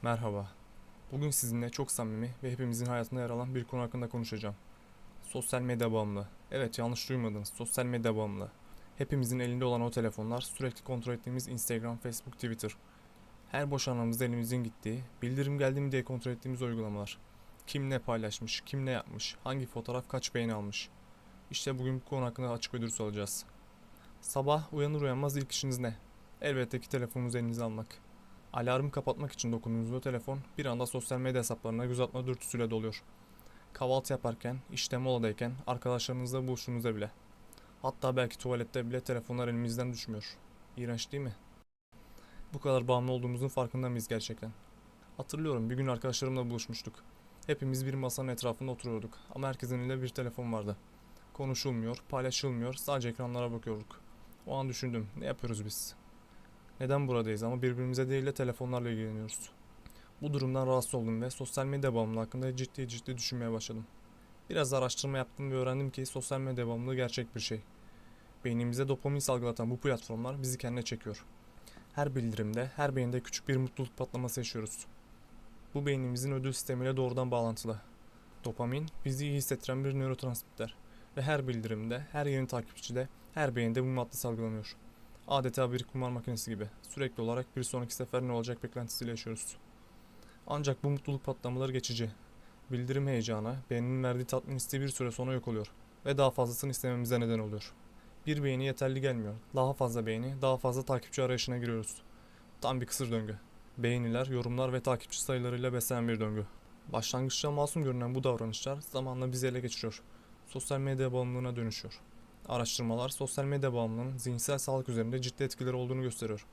Merhaba. Bugün sizinle çok samimi ve hepimizin hayatında yer alan bir konu hakkında konuşacağım. Sosyal medya bağımlılığı. Evet, yanlış duymadınız. Sosyal medya bağımlılığı. Hepimizin elinde olan o telefonlar, sürekli kontrol ettiğimiz Instagram, Facebook, Twitter. Her boş anımızda elimizin gittiği, bildirim geldi mi diye kontrol ettiğimiz uygulamalar. Kim ne paylaşmış, kim ne yapmış, hangi fotoğraf kaç beğeni almış. İşte bugün bu konu hakkında açık ve dürüst olacağız. Sabah uyanır uyanmaz ilk işiniz ne? Elbette ki telefonunuzu elinize almak. Alarmı kapatmak için dokunduğunuz o telefon bir anda sosyal medya hesaplarına göz atma dürtüsüyle doluyor. Kahvaltı yaparken, işte moladayken, arkadaşlarınızla buluştuğunuzda bile. Hatta belki tuvalette bile telefonlar elimizden düşmüyor. İğrenç değil mi? Bu kadar bağımlı olduğumuzun farkında mıyız gerçekten? Hatırlıyorum bir gün arkadaşlarımla buluşmuştuk. Hepimiz bir masanın etrafında oturuyorduk ama herkesin elinde bir telefon vardı. Konuşulmuyor, paylaşılmıyor, sadece ekranlara bakıyorduk. O an düşündüm, ne yapıyoruz biz? Neden buradayız ama birbirimize değil de telefonlarla ilgileniyoruz? Bu durumdan rahatsız oldum ve sosyal medya bağımlılığı hakkında ciddi düşünmeye başladım. Biraz araştırma yaptım ve öğrendim ki sosyal medya bağımlılığı gerçek bir şey. Beynimize dopamin salgılatan bu platformlar bizi kendine çekiyor. Her bildirimde, her beğenide küçük bir mutluluk patlaması yaşıyoruz. Bu beynimizin ödül sistemiyle doğrudan bağlantılı. Dopamin bizi iyi hissettiren bir nörotransmitter ve her bildirimde, her yeni takipçide, her beğenide bu madde salgılanıyor. Adeta bir kumar makinesi gibi sürekli olarak bir sonraki sefer ne olacak beklentisiyle yaşıyoruz. Ancak bu mutluluk patlamaları geçici. Bildirim heyecanı, beğeninin verdiği tatmin isteği bir süre sonra yok oluyor ve daha fazlasını istememize neden oluyor. Bir beğeni yeterli gelmiyor. Daha fazla beğeni, daha fazla takipçi arayışına giriyoruz. Tam bir kısır döngü. Beğeniler, yorumlar ve takipçi sayılarıyla beslenen bir döngü. Başlangıçta masum görünen bu davranışlar zamanla bizi ele geçiriyor. Sosyal medya bağımlılığına dönüşüyor. Araştırmalar sosyal medya bağımlılığının zihinsel sağlık üzerinde ciddi etkileri olduğunu gösteriyor.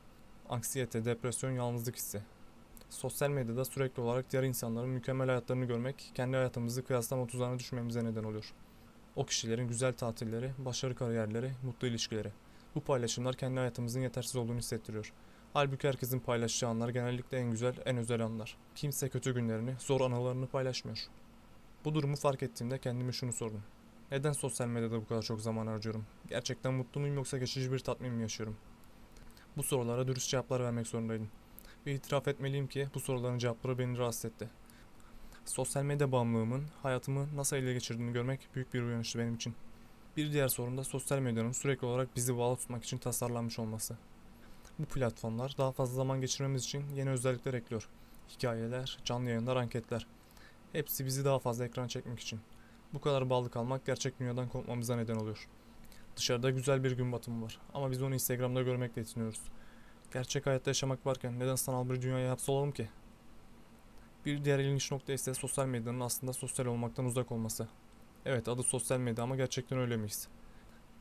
Anksiyete, depresyon, yalnızlık hissi. Sosyal medyada sürekli olarak diğer insanların mükemmel hayatlarını görmek, kendi hayatımızı kıyaslama tuzağına düşmemize neden oluyor. O kişilerin güzel tatilleri, başarı kariyerleri, mutlu ilişkileri. Bu paylaşımlar kendi hayatımızın yetersiz olduğunu hissettiriyor. Halbuki herkesin paylaşacağı anlar genellikle en güzel, en özel anlar. Kimse kötü günlerini, zor anılarını paylaşmıyor. Bu durumu fark ettiğimde kendime şunu sordum. Neden sosyal medyada bu kadar çok zaman harcıyorum? Gerçekten mutlu muyum yoksa geçici bir tatmin mi yaşıyorum? Bu sorulara dürüst cevaplar vermek zorundaydım. Ve itiraf etmeliyim ki bu soruların cevapları beni rahatsız etti. Sosyal medya bağımlılığımın hayatımı nasıl ele geçirdiğini görmek büyük bir uyanıştı benim için. Bir diğer sorun da sosyal medyanın sürekli olarak bizi bağlı tutmak için tasarlanmış olması. Bu platformlar daha fazla zaman geçirmemiz için yeni özellikler ekliyor. Hikayeler, canlı yayınlar, anketler. Hepsi bizi daha fazla ekran çekmek için. Bu kadar bağlı kalmak gerçek dünyadan kopmamıza neden oluyor. Dışarıda güzel bir gün batımı var ama biz onu Instagram'da görmekle yetiniyoruz. Gerçek hayatta yaşamak varken neden sanal bir dünyaya hapsolalım ki? Bir diğer ilginç nokta ise sosyal medyanın aslında sosyal olmaktan uzak olması. Evet, adı sosyal medya ama gerçekten öyle miyiz?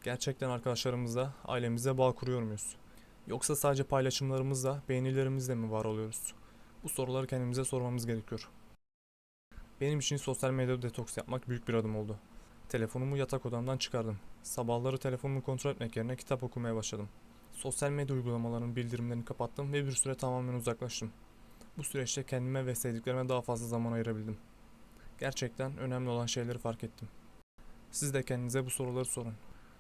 Gerçekten arkadaşlarımızla, ailemizle bağ kuruyor muyuz? Yoksa sadece paylaşımlarımızla, beğenilerimizle mi var oluyoruz? Bu soruları kendimize sormamız gerekiyor. Benim için sosyal medyada detoks yapmak büyük bir adım oldu. Telefonumu yatak odamdan çıkardım. Sabahları telefonumu kontrol etmek yerine kitap okumaya başladım. Sosyal medya uygulamalarının bildirimlerini kapattım ve bir süre tamamen uzaklaştım. Bu süreçte kendime ve sevdiklerime daha fazla zaman ayırabildim. Gerçekten önemli olan şeyleri fark ettim. Siz de kendinize bu soruları sorun.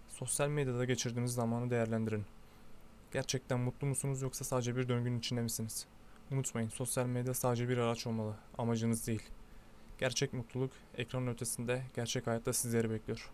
Sosyal medyada geçirdiğiniz zamanı değerlendirin. Gerçekten mutlu musunuz yoksa sadece bir döngünün içinde misiniz? Unutmayın, sosyal medya sadece bir araç olmalı, amacınız değil. Gerçek mutluluk ekranın ötesinde, gerçek hayatta sizleri bekliyor.